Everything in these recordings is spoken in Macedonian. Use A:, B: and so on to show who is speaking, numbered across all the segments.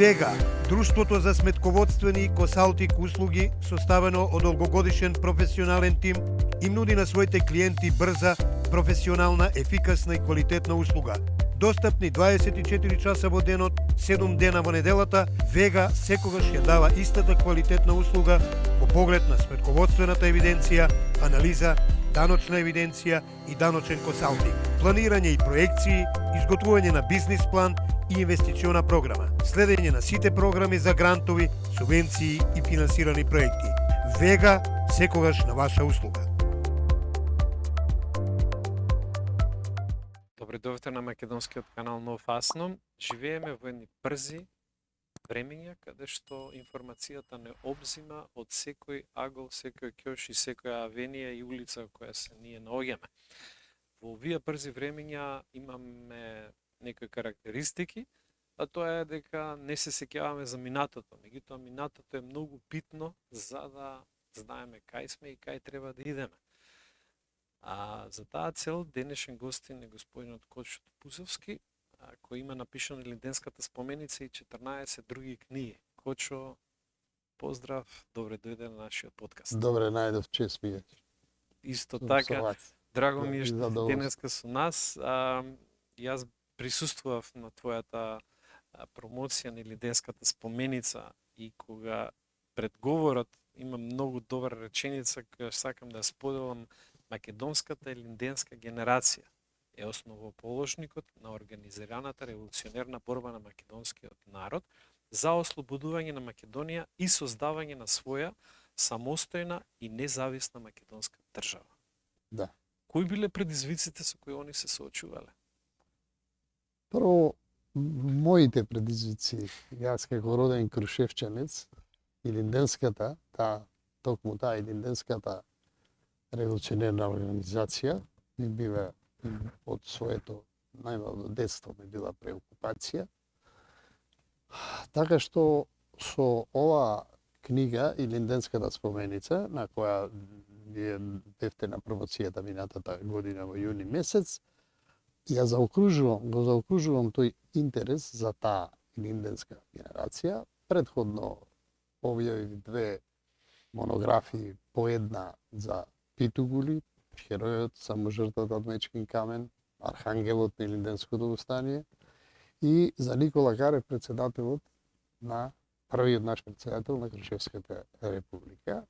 A: Вега, друштвото за сметководствени и консалтинг услуги, составено од долгогодишен професионален тим, им нуди на своите клиенти брза, професионална, ефикасна и квалитетна услуга. Достапни 24 часа во денот, 7 дена во неделата, Вега секогаш ја дава истата квалитетна услуга по поглед на сметководствената евиденција, анализа, даночна евиденција и даночен консалтинг, планирање и проекции, изготвување на бизнис план и инвестициона програма, следење на сите програми за грантови, субвенции и финансирани проекти. Вега секогаш на ваша услуга.
B: Добре дојдовте на македонскиот канал Нов Асно. Живееме во едни брзи времења каде што информацијата не обзима од секој агол, секој ќош и секоја авенија и улица која се ние наоѓаме. Во овие брзи времења имаме некои карактеристики, а тоа е дека не се сеќаваме за минатото. Меѓутоа минатото е многу битно за да знаеме кај сме и кај треба да идеме. А за таа цел денешен гостин е господинот Кочо Топузовски, кој има напишано Линденската споменица и 14 други книги. Кочо, поздрав, добре дојде на нашиот подкаст.
C: Добре, најдов, чест ми е.
B: Исто така, драго ми е што ти денеска со нас. Јас присуствував на твојата промоција на Линденската споменица и кога пред говорот има многу добра реченица која сакам да споделам. Македонската и линденска генерација е основоположникот на организираната револуционерна борба на македонскиот народ за ослободување на Македонија и создавање на своја самостојна и независна македонска држава.
C: Да.
B: Кои биле предизвиците со кои они се соочувале?
C: Прво, моите предизвици, јас како роден крушевчанец, и линденската, токму таа и линденската револуционерна организација ми бива од своето најмало детство ми била преокупација. Така што со ова книга и Линденската споменица, на која вие бевте на промоцијата минатата година во јуни месец, го заокружувам тој интерес за таа линденска генерација. Предходно објавив две монографии, по една за Питугули, херојот, саможртвата од Мечкин камен, архангелот на Линденското востание, и за Никола Карев, председателот на првиот наш председател на Крушевската република.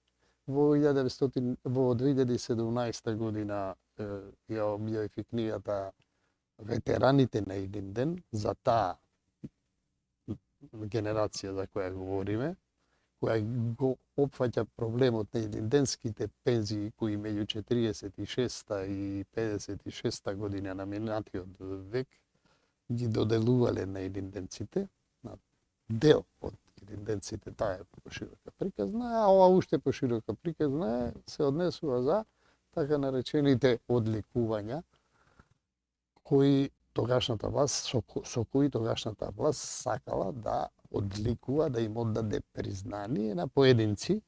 C: Во 2017 година ја објавив и книгата Ветераните на Илинден, за таа генерација за која говориме, која го опфаќа проблемот на илинденските пензии кои меѓу 46-та и 56-та година на минатиот век ги доделувале на илинденците, на дел од илинденците. Таа е поширока приказна, а ова уште поширока приказна се однесува за така наречените одликувања кои тогашната власт, со кои тогашната власт сакала да одликува, да им оддаде признание на поединци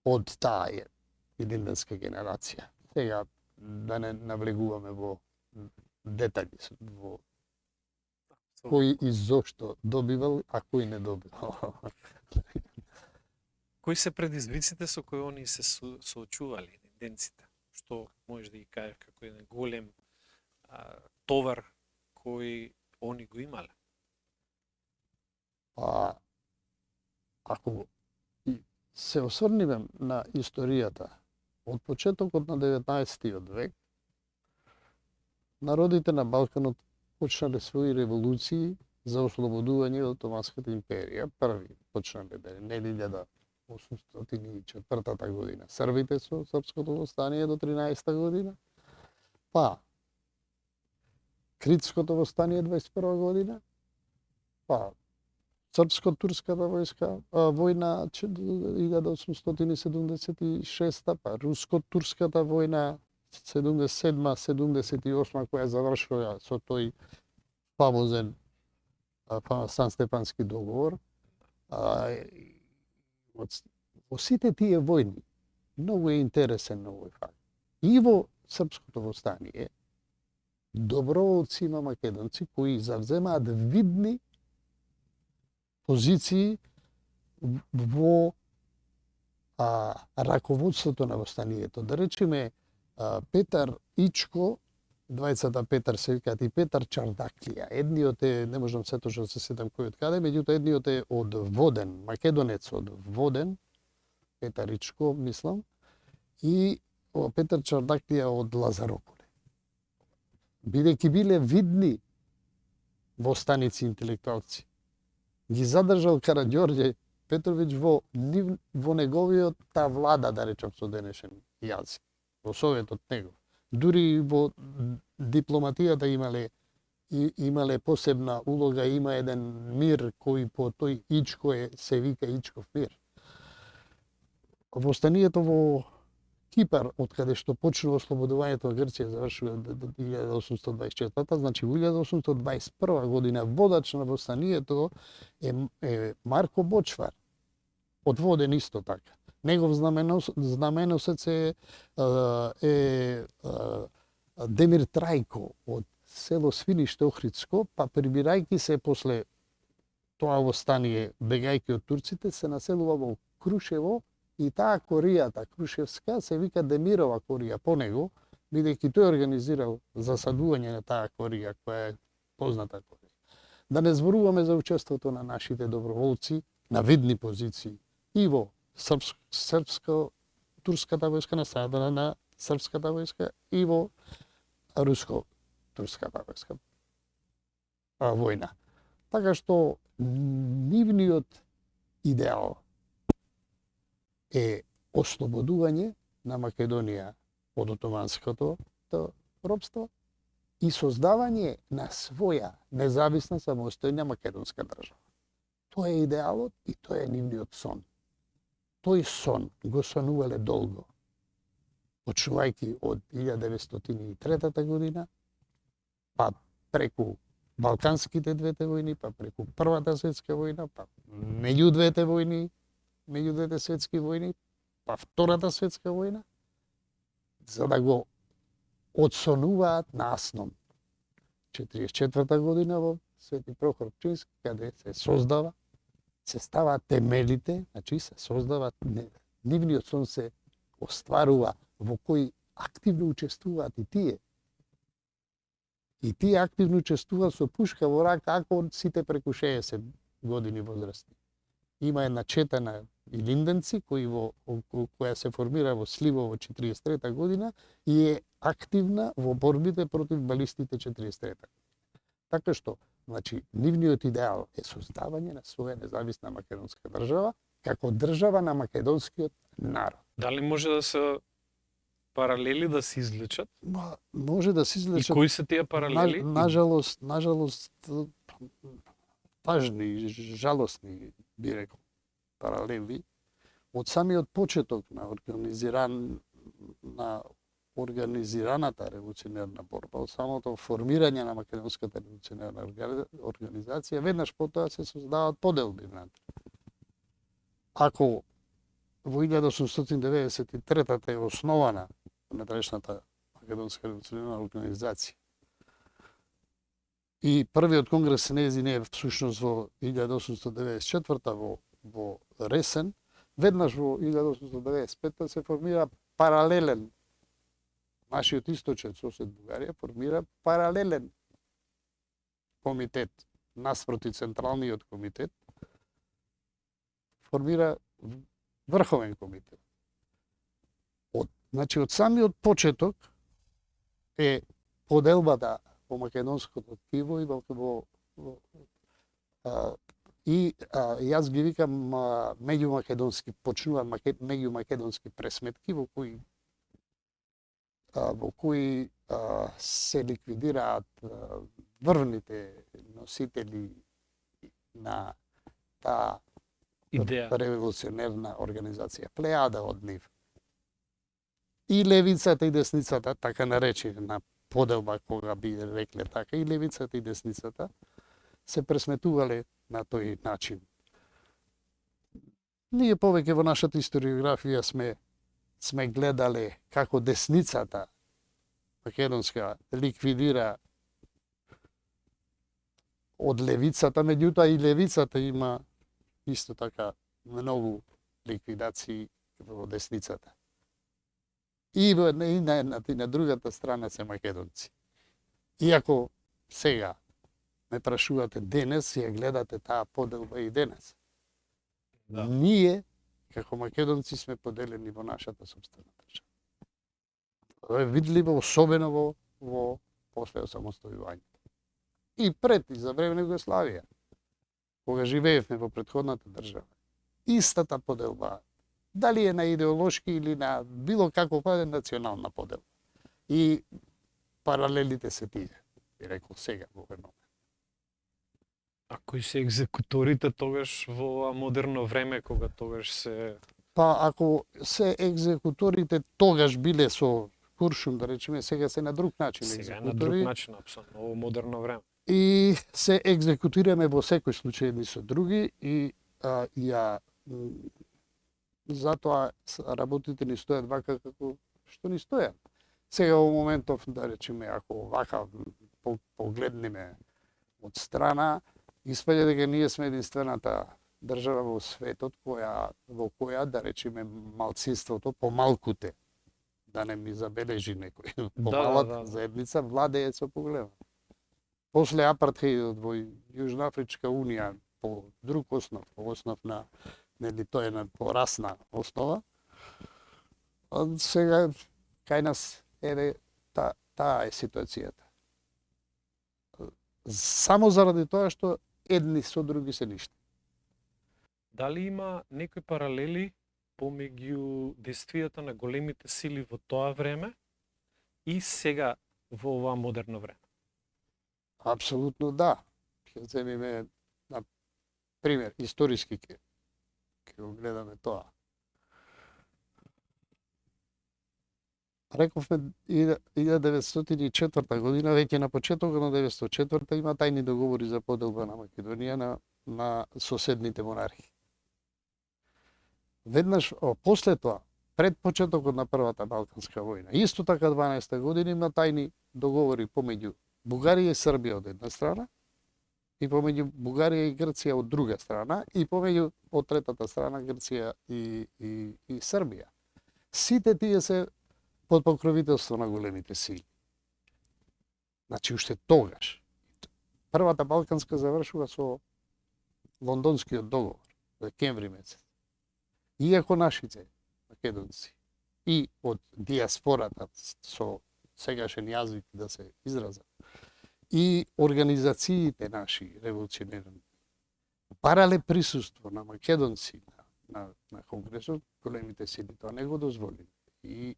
C: од таа илинденска генерација. Сега да не навлегуваме во детали во кој и зошто добивал, а кој не добивал.
B: Кои се предизвиците со кои они се соочувале, илинденците? Што може да ги кажеш како еден голем товар кој они го имале?
C: Ако се осврнеме на историјата од почетокот на 19 век, народите на Балканот почнале своји револуции за ослободување од Отоманската империја. Први почнале не 1804 година србите со српското востание до 13 година, па Критското востание 21 година, па Српско-турската војна 1876, па Руско-турската војна 77-78, која завршува со тој фамозен Сан-Стефански договор. Во сите тие војни многу е интересен овој факт. И во Српското востание доброволци на македонци кои завземаат видни позиции во раководството на востанието. Да речеме, Петар Ичко, двајцата Петар се викаат и Петар Чардаклија. Едниот е, не можам се точно да се сетам кој од каде, меѓутоа едниот е од Воден, македонец од Воден, Петар Ичко, мислам, и Петар Чардаклија од Лазарополе. Бидејќи биле видни востаници интелектуалци, ги задржал Караѓорѓе Петровиќ во неговиот влада, да речам со денешен јазик, во советот негов. Дури во дипломатијата имале посебна улога, има еден мир кој по тој Ичко се вика Ичков мир. Востанието во Кипар, од каде што почнува ослободувањето на Грција, завршува 1824, значи во 1821 година водач на востанието е Марко Бочвар, од Воден исто така. Негов знаменосец е Демир Трајко од село Свиниште Охридско, па прибирајќи се после тоа востание, бегајќи од турците, се населува во Крушево и таа коријата Крушевска се вика Демирова корија по него, бидејќи тој организирал засадување на таа корија, која е позната корија. Да не зборуваме за учеството на нашите доброволци на видни позиции и во српско-турската војска, насадена на српската војска, и во руско-турската војска војна. Така што нивниот идеал е ослободување на Македонија од отоманското робство и создавање на своја независна самостојна македонска држава. Тоа е идеалот и тоа е нивниот сон. Тој сон го сонувале долго, почнувајќи од 1903 година, па преку Балканските двете војни, па преку Првата светска војна, па меѓу двете војни, меѓу двете светски војни, па Втората светска војна, за да го одсонуваат наснов. 1944 година во Свети Прохор Пчински, каде се создава, се ставаат темелите, значи се создават, нивниот сон се остварува, во кој активно учествуваат и тие. И тие активно учествуваат со пушка во рака, ако сите преку 60 години возрастни. Има една чета на илинденци која се формира во Сливо во 43 година и е активна во борбите против балистите 43 година. Така што, значи, нивниот идеал е создавање на своја независна македонска држава, како држава на македонскиот народ.
B: Дали може да се паралели да се извлечат?
C: Може да се
B: И
C: извлечат.
B: кои се тие паралели?
C: Нажалост, тажни и жалосни, би рекол, паралели. Од самиот почеток на организираната револуционерна борба, од самото формирање на македонската револуционерна организација, веднаш потоа се создаваат поделби внатре. Ако во 1893 е основана внатрешната македонска револуционерна организација и првиот конгрес нејзин е всушност во 1894 во Ресен, веднаш во 1895 се формира паралелен, нашиот источен сосед Бугарија формира паралелен комитет наспроти Централниот комитет, формира Врховен комитет. Значи, од самиот почеток е поделбата во македонското тkiво и јас ги викам меѓумакедонски, почнуваат меѓумакедонски пресметки во кои се ликвидираат врвните носители на таа
B: идеја,
C: револуционерна организација, плејада од нив. И левицата и десницата, така наречена поделба, кога би рекле така, и левицата и десницата се пресметувале на тој начин. Ние повеќе во нашата историографија сме гледале како десницата македонска ликвидира од левицата, меѓутоа и левицата има исто така многу ликвидации во десницата. И на едната и на другата страна се македонци. Иако сега ме прашувате денес, ја гледате таа поделба и денес.
B: Да.
C: Ние, како македонци, сме поделени во нашата собствена држава. Тоа е видливо, особено во после осамостојувањето. И пред, и за време на Југославија, кога живеевме во претходната држава. Истата поделба, дали е на идеолошки или на било каква национална поделба. И паралелите се тие, би рекол сега во овој момент.
B: А кои се екзекуторите тогаш во ова модерно време, кога тогаш се...
C: Па ако се екзекуторите тогаш биле со куршум, да речеме, сега се на друг начин
B: Сега е на
C: екзекутори.
B: друг начин, апсолутно, во модерно време.
C: И се екзекутираме во секој случај едни со други и затоа работите ни стојат вака како што ни стојат. Сега во моментов, да речеме, ако вака погледнеме од страна, испаѓа дека ние сме единствената држава во светот во која, да речеме, малцинството, помалкуте, да не ми забележи некој, помалата заедница владее со поголема. После апартхеидот во Јужноафричка унија по друг основ, по основ на нели тоа е на порасна основа. Сега кај нас таа е ситуацијата. Само заради тоа што едни со други се ништа.
B: Дали има некои паралели помеѓу действијата на големите сили во тоа време и сега во ова модерно време?
C: Апсолутно да. Ќе земеме на пример историски ќе го гледаме тоа. Рековме 1904 година, веќе на почетокот на 1904 има тајни договори за поделба на Македонија на соседните монархи. Веднаш после тоа, пред почетокот на Првата Балканска војна, исто така 12 година има тајни договори помеѓу Бугарија и Србија од една страна и помеѓу Бугарија и Грција од друга страна и помеѓу од третата страна Грција и Србија. Сите тие се под покровителство на големите сили. Значи, уште тогаш. Првата Балканска завршува со Лондонскиот договор, декември месец. Иако нашите македонци и од диаспората со сегашен јазик да се изразат, и организациите наши револуционерни барале присуство на македонци на Конгресот, големите сили тоа не го дозволиле. И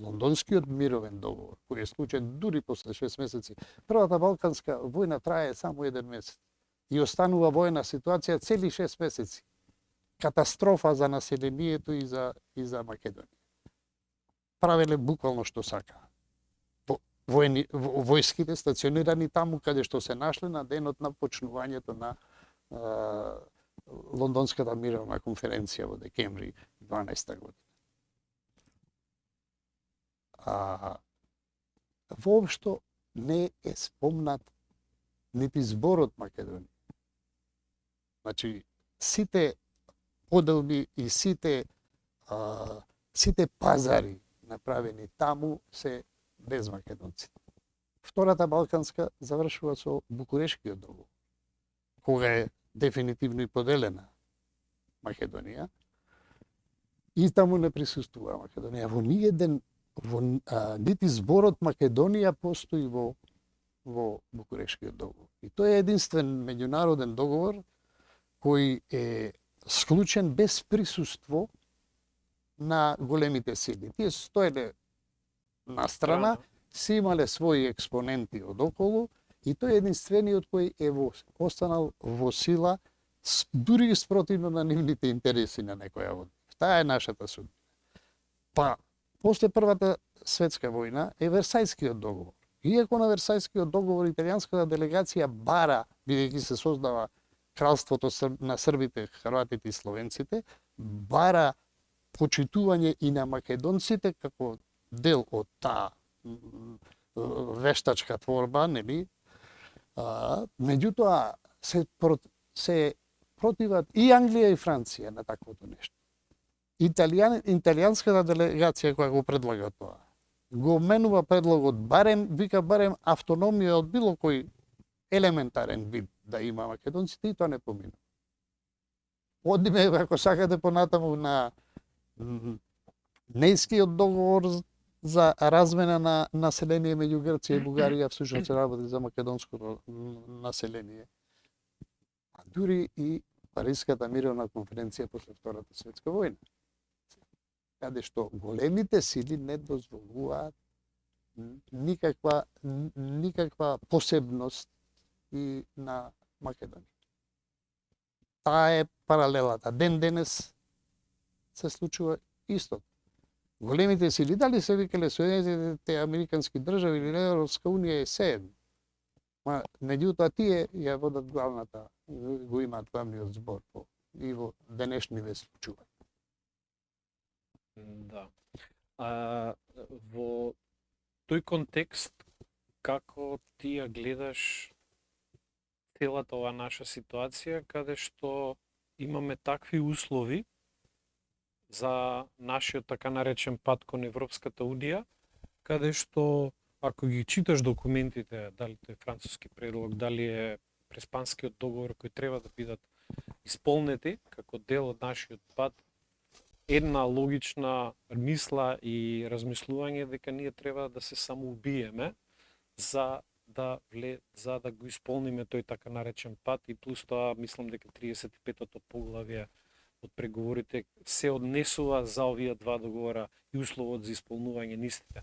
C: Лондонскиот мировен договор, кој е склучен дури после 6 месеци, Првата Балканска војна трае само 1 месец и останува војна ситуација цели 6 месеци. Катастрофа за населението и за Македонија. Правеле буквално што сака. Војските стационирани таму каде што се нашле на денот на почнувањето на Лондонската мировна конференција во декември 12 година. Воопшто не е спомнат нити зборот Македонија. Значи, сите поделби и сите пазари направени таму се без македонци. Втората Балканска завршува со Букурешкиот договор, кога е дефинитивно и поделена Македонија, и таму не присуствува Македонија. Во ниеден нити зборот Македонија постои во Букурешкиот договор. И тој е единствен меѓународен договор кој е склучен без присуство на големите сили. Тие стоеле на страна, си имале своји експоненти од околу и тој е единствениот кој е останал во сила дури спротивно на нивните интереси на некоја од. Таа е нашата судбина. Па, после Првата светска војна е Версајскиот договор. Иако на Версајскиот договор италијанската делегација бара, бидејќи се создава кралството на србите, хрватите и словенците, бара почитување и на македонците како дел од таа вештачка творба, нели? Меѓутоа се противат и Англија и Франција на таквото нешто. Италијанската делегација која го предлага тоа, го менува предлогот барем автономија од било кој елементарен вид да има македонците и тоа не помина. Одиме, ако сакате понатаму на Нејскиот договор за размена на население меѓу Грција и Бугарија, всушност се работи за македонското население. А дури и Париската мировна конференција после Втората светска војна, каде што големите сили не дозволуваат никаква посебност и на Македонија. Таа е паралелата. Ден денес се случува истото. Големите сили, дали се викале Соединетите американски држави или Европска унија е сеедно. Ма меѓутоа тие ја водат главната, го имаат главниот збор и во денешниве случувања.
B: Да. Во тој контекст, како ти ја гледаш целата ова наша ситуација, каде што имаме такви услови за нашиот така наречен пат кон Европската Унија, каде што ако ги читаш документите, дали тој француски предлог, дали е преспанскиот договор кои треба да бидат исполнети како дел од нашиот пат, една логична мисла и размислување дека ние треба да се самоубиеме за да го исполниме тој така наречен пат, и плюс тоа мислам дека 35-тото поглавје од преговорите се однесува за овие два договора и условот за исполнување нистите.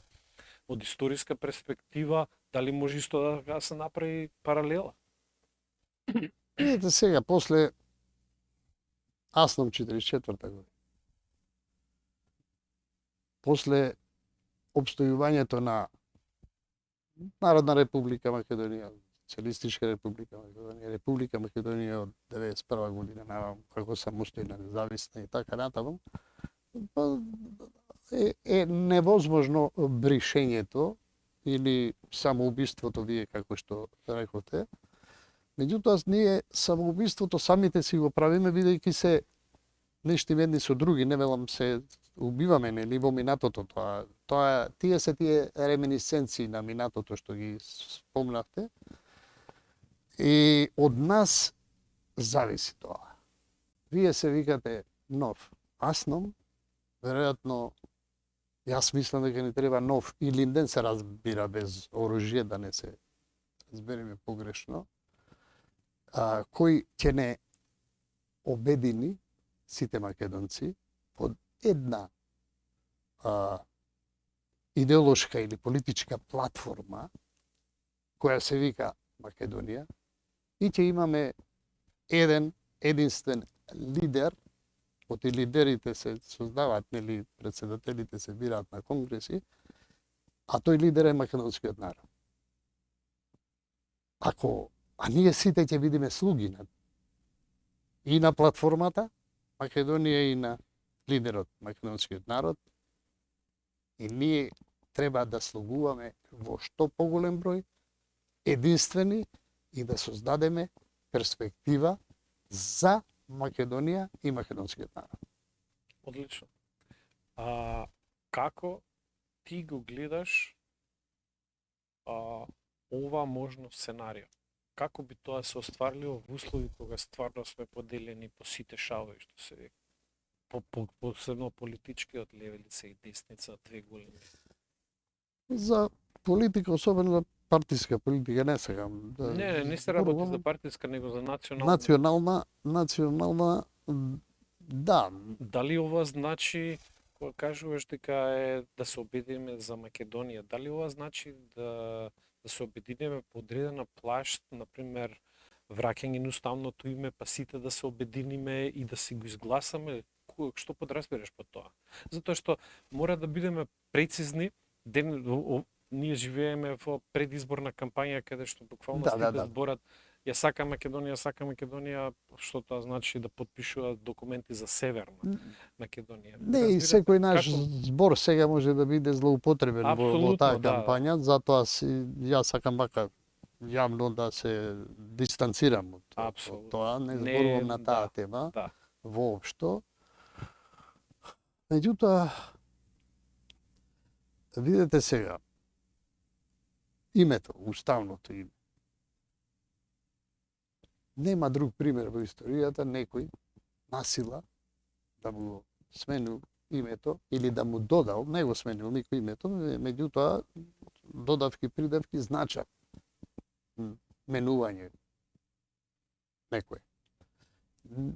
B: Од историска перспектива, дали може исто да се направи паралела?
C: Видите сега, после Асном 44-та година, после обстојувањето на Народна република Македонија, Социјалистичка република Македонија, Република Македонија од 91 година навам, како самостојна, независна и така натаму, е невозможно бришењето или самоубиството, вие како што рековте. Меѓутоа, ние самоубиството самите си го правиме, бидејќи се нешто едни со други, не велам се убиваме, нели, во минатото тоа. Тие се тие реминисценции на минатото што ги спомнавте. И од нас зависи тоа. Вие се викате нов Асном, веројатно јас мислам дека ни треба нов Илинден, се разбира без оружје, да не се разбереме погрешно, кој ќе не обедини сите македонци под една идеолошка или политичка платформа која се вика Македонија, и ќе имаме единствен лидер, оти лидерите се создаваат, нели, председателите се бираат на конгреси, а тој лидер е македонскиот народ. А ние сите ќе бидеме слуги и на платформата Македонија и на лидерот македонскиот народ, и ние треба да слугуваме во што поголем број, единствени, и да создадеме перспектива за Македонија и македонскиот народ.
B: Одлично. Како ти го гледаш ова можно сценарио? Како би тоа се остварило во услови кога стварно сме поделени по сите шавови, што се вика? Посебно политичкиот левица и десница, две големи.
C: За политика, особено за партиска политика, не сакам.
B: Не се работи за партиска, него за национална.
C: Национална, да.
B: Дали ова значи, кога кажуваш дека е да се обединиме за Македонија, дали ова значи да се обединиме по одредена плашт, например, враќање на уставното име, па сите да се обединиме и да си го изгласаме? Што подразбираш по тоа? Затоа што мора да бидеме прецизни. Ние живееме во предизборна кампања каде што буквално сите зборат ја сака Македонија, што тоа значи да потпишуваат документи за Северна Македонија.
C: Не, и секој наш збор сега може да биде злоупотребен во таа кампања, затоа јас сакам вака јавно да се дистанцирам од
B: Апсолутно.
C: тоа, не
B: Не,
C: зборувам на таа
B: да,
C: тема
B: да.
C: воопшто. Меѓутоа, видете сега, името, уставното име. Нема друг пример во историјата некој насила да му сменил името или да му додал, не го сменил никој името, меѓутоа додавки, придавки значат менување некој.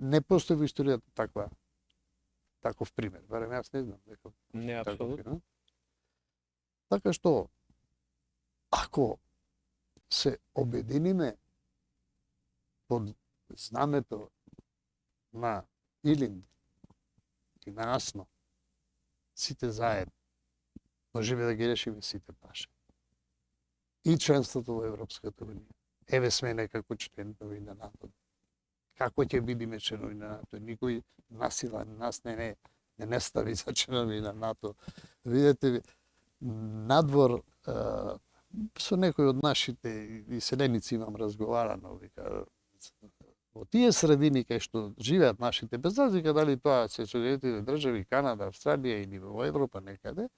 C: Не постои во историјата таков пример, барем јас не знам дека
B: Не,
C: таков
B: апсолутно.
C: пример. Така што ако се обединиме под знамето на Илинд и на Асно, сите заедно, можеме да ги решиме сите прашања. И членството во Европската Унија. Еве сме некако членови на НАТО. Како ќе бидеме членови на НАТО? Никој насила нас не стави за членови на НАТО. Видете, надвор со некои од нашите иселеници имам разговарано, вика, во тие средини кај што живеат нашите, без разлика дали тоа се Соединетите држави, Канада, Австралија или во Европа некаде,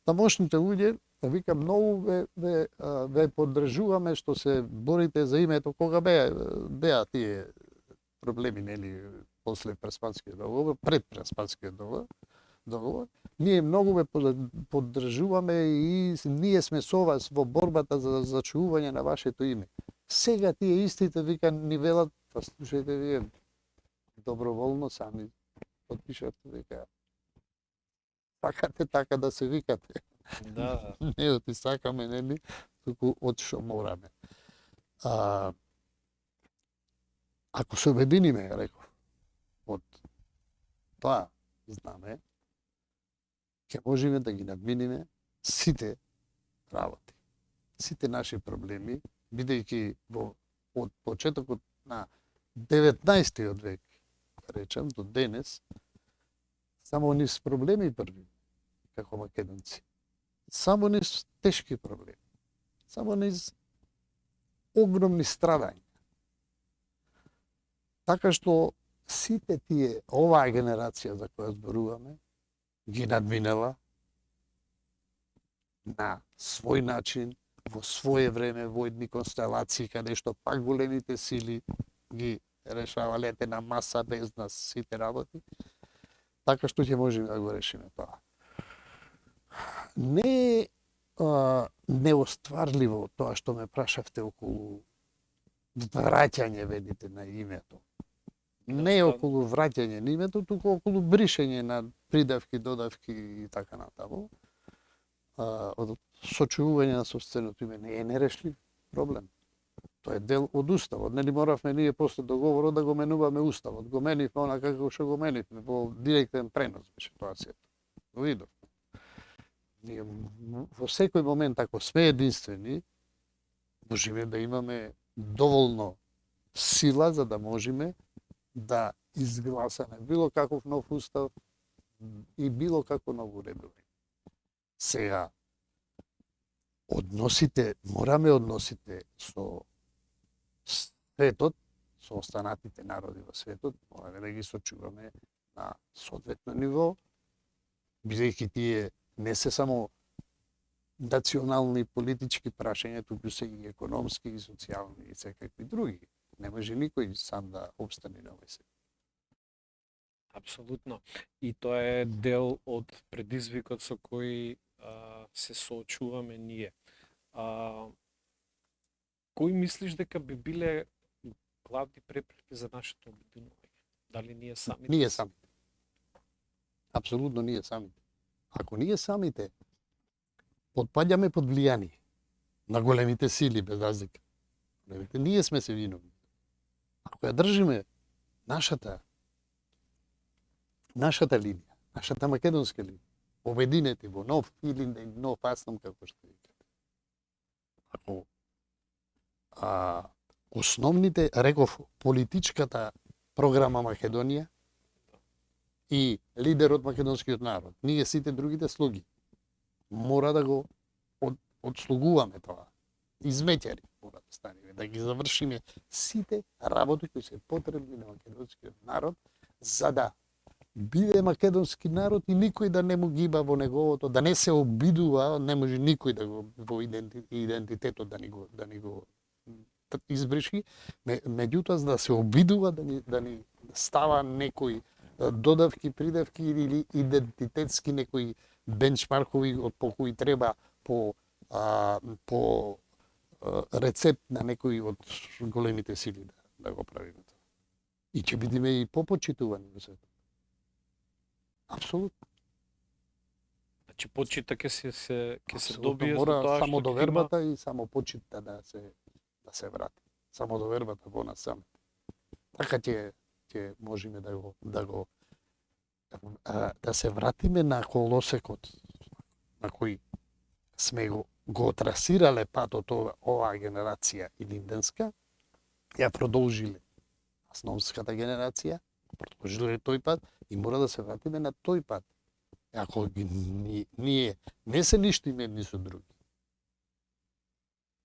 C: тамошните луѓе, вика, многу ве поддржуваме што се борите за името кога беа тие проблеми, нели, после Преспанскиот договор, пред Преспанскиот договор, ние многу ве поддржуваме и ние сме со вас во борбата за зачувување на вашето име. Сега тие истите вика ни велат, па слушајте вие доброволно сами потпишате, вика сакате така да се викате.
B: Да,
C: Не од и сакаме, нели, туку од што мораме. Ако се обединиме, реков, од тоа знаме, ќе можеме да ги надминиме сите работи, сите наши проблеми, бидејќи од почетокот на 19. век, речам, до денес, само низ проблеми први, како македонци. Само низ тешки проблеми. Само низ огромни страдања. Така што сите тие, оваа генерација за која зборуваме, ги надминела на свој начин, во свое време, во едни констелации, каде што пак големите сили ги решавале на маса без нас сите работи, така што ќе можеме да го решиме тоа. Не е неостварливо тоа што ме прашавте околу враќање, ведите, на името. Не е околу враќање на името, туку околу бришење на придавки, додавки и така натаму. Од сочувување на сопственото име не е нерешлив проблем. Тоа е дел од уставот. Нели моравме ние после договорот да го менуваме уставот. Го менивме она како што го менивме, во директен пренос беше тоа сето. Го видов. Ние во секој момент, ако сме единствени, можеме да имаме доволно сила за да можеме да изгласаме било каков нов устав и било како ново уредување. Сега, мораме односите со светот, со останатите народи во светот, мораме да ги сочуваме на соодветно ниво, бидејќи тие не се само национални политички прашања, туку се и економски, и социјални, и секакви други. Не може никој сам да обстане на овој свет.
B: апсолутно. И тоа е дел од предизвикот со кој се соочуваме ние. Кои мислиш дека би биле главни препреки за нашето обединување? Дали ние самите?
C: Ние самите. Апсолутно ние самите. Ако ние самите подпаѓаме под влијание на големите сили, без разлика, ние сме се виновни. Ако ја држиме нашата линија, нашата македонска линија, обединети во нов или нов Асно, како што викате. Ако основните, реков, политичката програма Македонија и лидерот македонскиот народ, ние сите другите слуги, мора да го одслугуваме тоа. измеќари мора да станеме, да ги завршиме сите работи кои се потребни на македонскиот народ, за да биде македонски народ и никој да не му гиба во неговото, да не се обидува, не може никој да го во идентитетот да ни го избриши, меѓутоа за да се обидува да ни става некои додавки, придавки или идентитетски некои бенчмаркови по кои треба по рецепт на некои од големите сили да го правиме тоа. И ќе бидеме и попочитувани во светот. Апсолутно.
B: Значи почита ќе се
C: Апсолутно,
B: добие со
C: мора
B: тоа што
C: само
B: ќе
C: довербата и само почита да се врати. Само довербата во нас сами. Така ќе можеме да се вратиме на колосекот на кој сме го трасирале патот оваа генерација илинденска, ја продолжиле асновската генерација, продолжиле тој пат и мора да се вратиме на тој пат. Ако ние не се ништиме едни со други,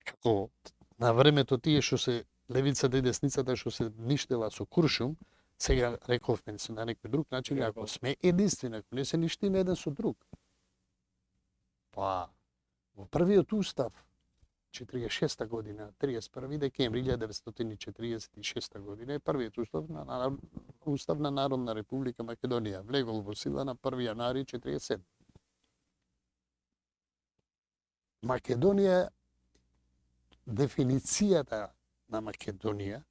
C: како на времето тие што се левицата и десницата што се ништела со куршум, сега рековме на некој друг начин, ако сме единствени, ако не се ништиме еден со друг. Па, во првиот устав, 46 година, 31 декември 1946 година е првиот устав на Народна република Македонија, влегол во сила на 1 јануари 47. Македонија, дефиницијата на Македонија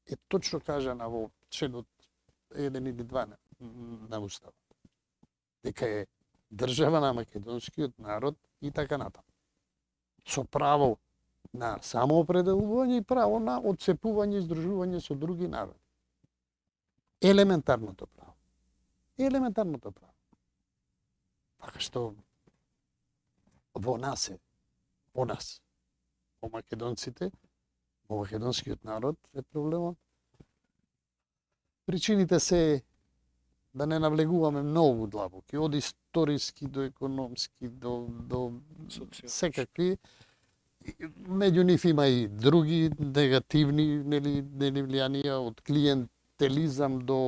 C: е точно кажана во членот 1 или 2 на уставот. Дека е држава на македонскиот народ и така натаму. Со право на самоопределување и право на отцепување и издружување со други народи. Елементарното право. Елементарното право. Така што во нас, во македонците, во македонскиот народ е проблемот. Причините се да не навлегуваме многу длабоки, од историски до економски, до секакви. Меѓу нив има и други негативни влијанија, од клиентелизам до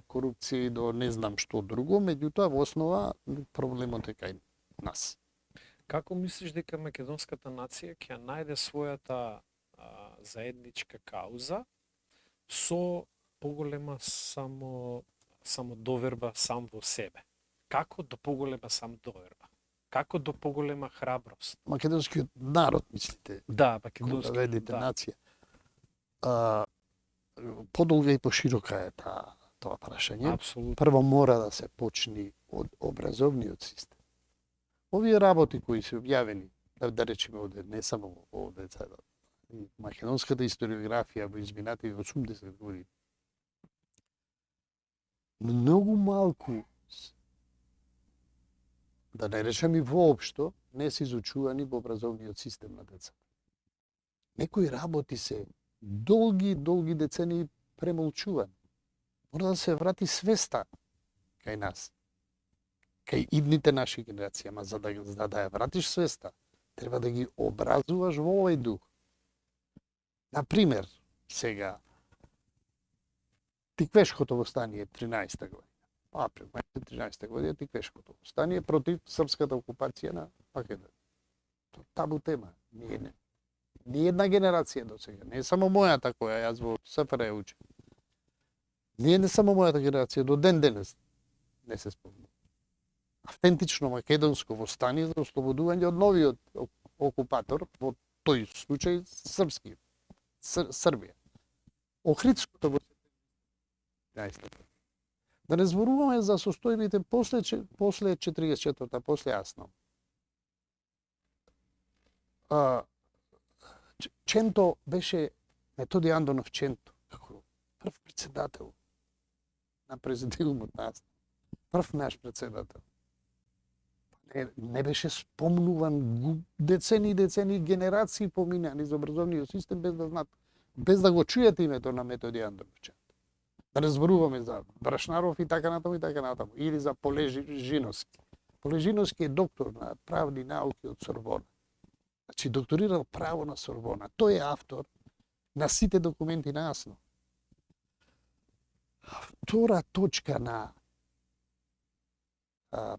C: корупција и до не знам што друго, меѓутоа во основа проблемот е кај нас.
B: Како мислиш дека македонската нација ќе најде својата заедничка кауза со поголема самодоверба сам во себе? Како до поголема самодоверба? Како до поголема храброст?
C: Македонскиот народ, мислите?
B: Да, македонскиот
C: ведите
B: да.
C: нација. Подолга и поширока е тоа прашање.
B: Апсолутно.
C: Прво мора да се почни од образовниот систем. Овие работи кои се објавени, да речеме овде, не само овде, македонската историографија во изминатите 80 години, многу малку, да не речем и воопшто, не се изучувани во образовниот систем на децата. Некои работи се долги децении премолчувани. Мора да се врати свеста кај нас, кај идните наши генерации, ама за да ја вратиш свеста, треба да ги образуваш во овој дух. Например, сега, Тиквешкото востание 13-та година. Април 13-та година Тиквешкото востание против српската окупација на Македонија. Табу тема. Ни една генерација до сега, не само мојата која јас во СФР учам. Не само мојата генерација до ден денес не се спомнува. Автентично македонско востание за ослободување од новиот окупатор, во тој случај српски, Србија. Охридското во да не зборуваме за состојбите после 44-та, после Аснов. Ченто беше Методи Андонов Ченто, како прв председател на президиумот на Аснов. Прв наш председател. Не беше спомнуван децени, генерации помина низ образовниот систем без да го чујат името на Методи Андонов Ченто. Да не зборуваме за Брашнаров и така натаму, или за Полежиновски. Полежиновски е доктор на правни науки од Сорбона. Значи, докторирал право на Сорбона. Тој е автор на сите документи на АСНО. Втора точка на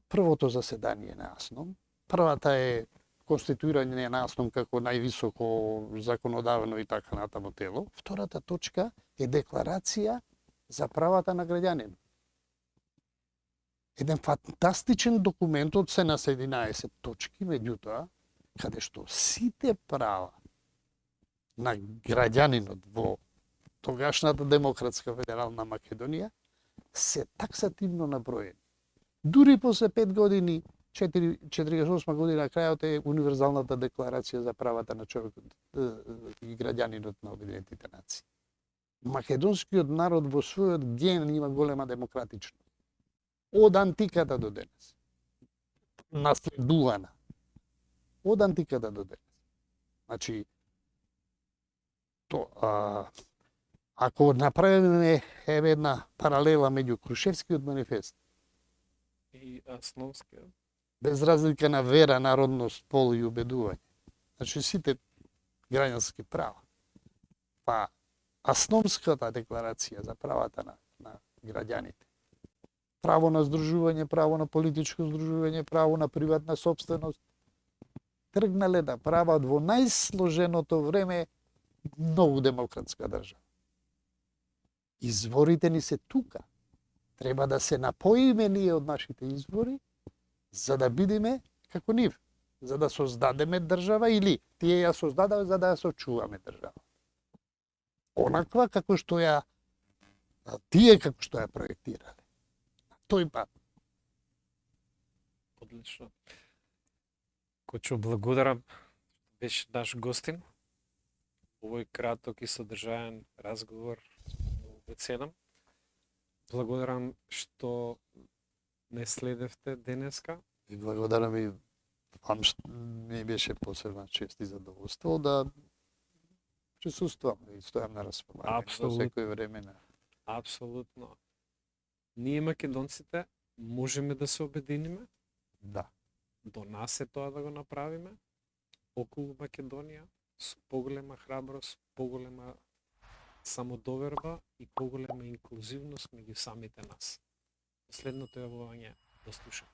C: првото заседание на АСНО. Првата е конституирање на АСНО како највисоко законодавно и така натаму тело. Втората точка е декларација за правата на граѓанин. Еден фантастичен документ од се на 11 точки, меѓутоа, каде што сите права на граѓанинот во тогашната демократска федерална Македонија се таксативно наброени. Дури после 5 години, 48 година, крајот е Универзалната декларација за правата на човекот и граѓанинот на Обединетите нации. Македонскиот народ во својот ген има голема демократичност. Од антиката до денес. Наследувана. Од антиката до денес. Значи, ако направиме една паралела меѓу Крушевскиот манифест
B: И Асновскиот.
C: без разлика на вера, народност, пол и убедување. Значи сите граѓански права. Па Асновската декларација за правата на граѓаните. Право на здружување, право на политичко здружување, право на приватна собственост. Тргнале да прават во најсложеното време многу демократска држава. Изворите ни се тука. Треба да се напоиме ние од нашите извори, за да бидеме како нив, за да создадеме држава или тие ја создадаме за да ја сочуваме држава. Онаква како што тие како што ја проектирале. Тој пат.
B: Одлично. Кочо, благодарам. Беше наш гостин. Овој краток и содржаен разговор го ценам. Благодарам што не следевте денеска.
C: И благодарам и вам што ми беше посебна чест и задоволство да присуствувам и стојам на располагање во
B: Апсолутно.
C: секој време.
B: Апсолутно. Ние македонците можеме да се обединиме.
C: Да.
B: До нас е тоа да го направиме. Околу Македонија со поголема храброст, поголема самодоверба и поголема инклузивност меѓу самите нас. Следното јавување до слушање.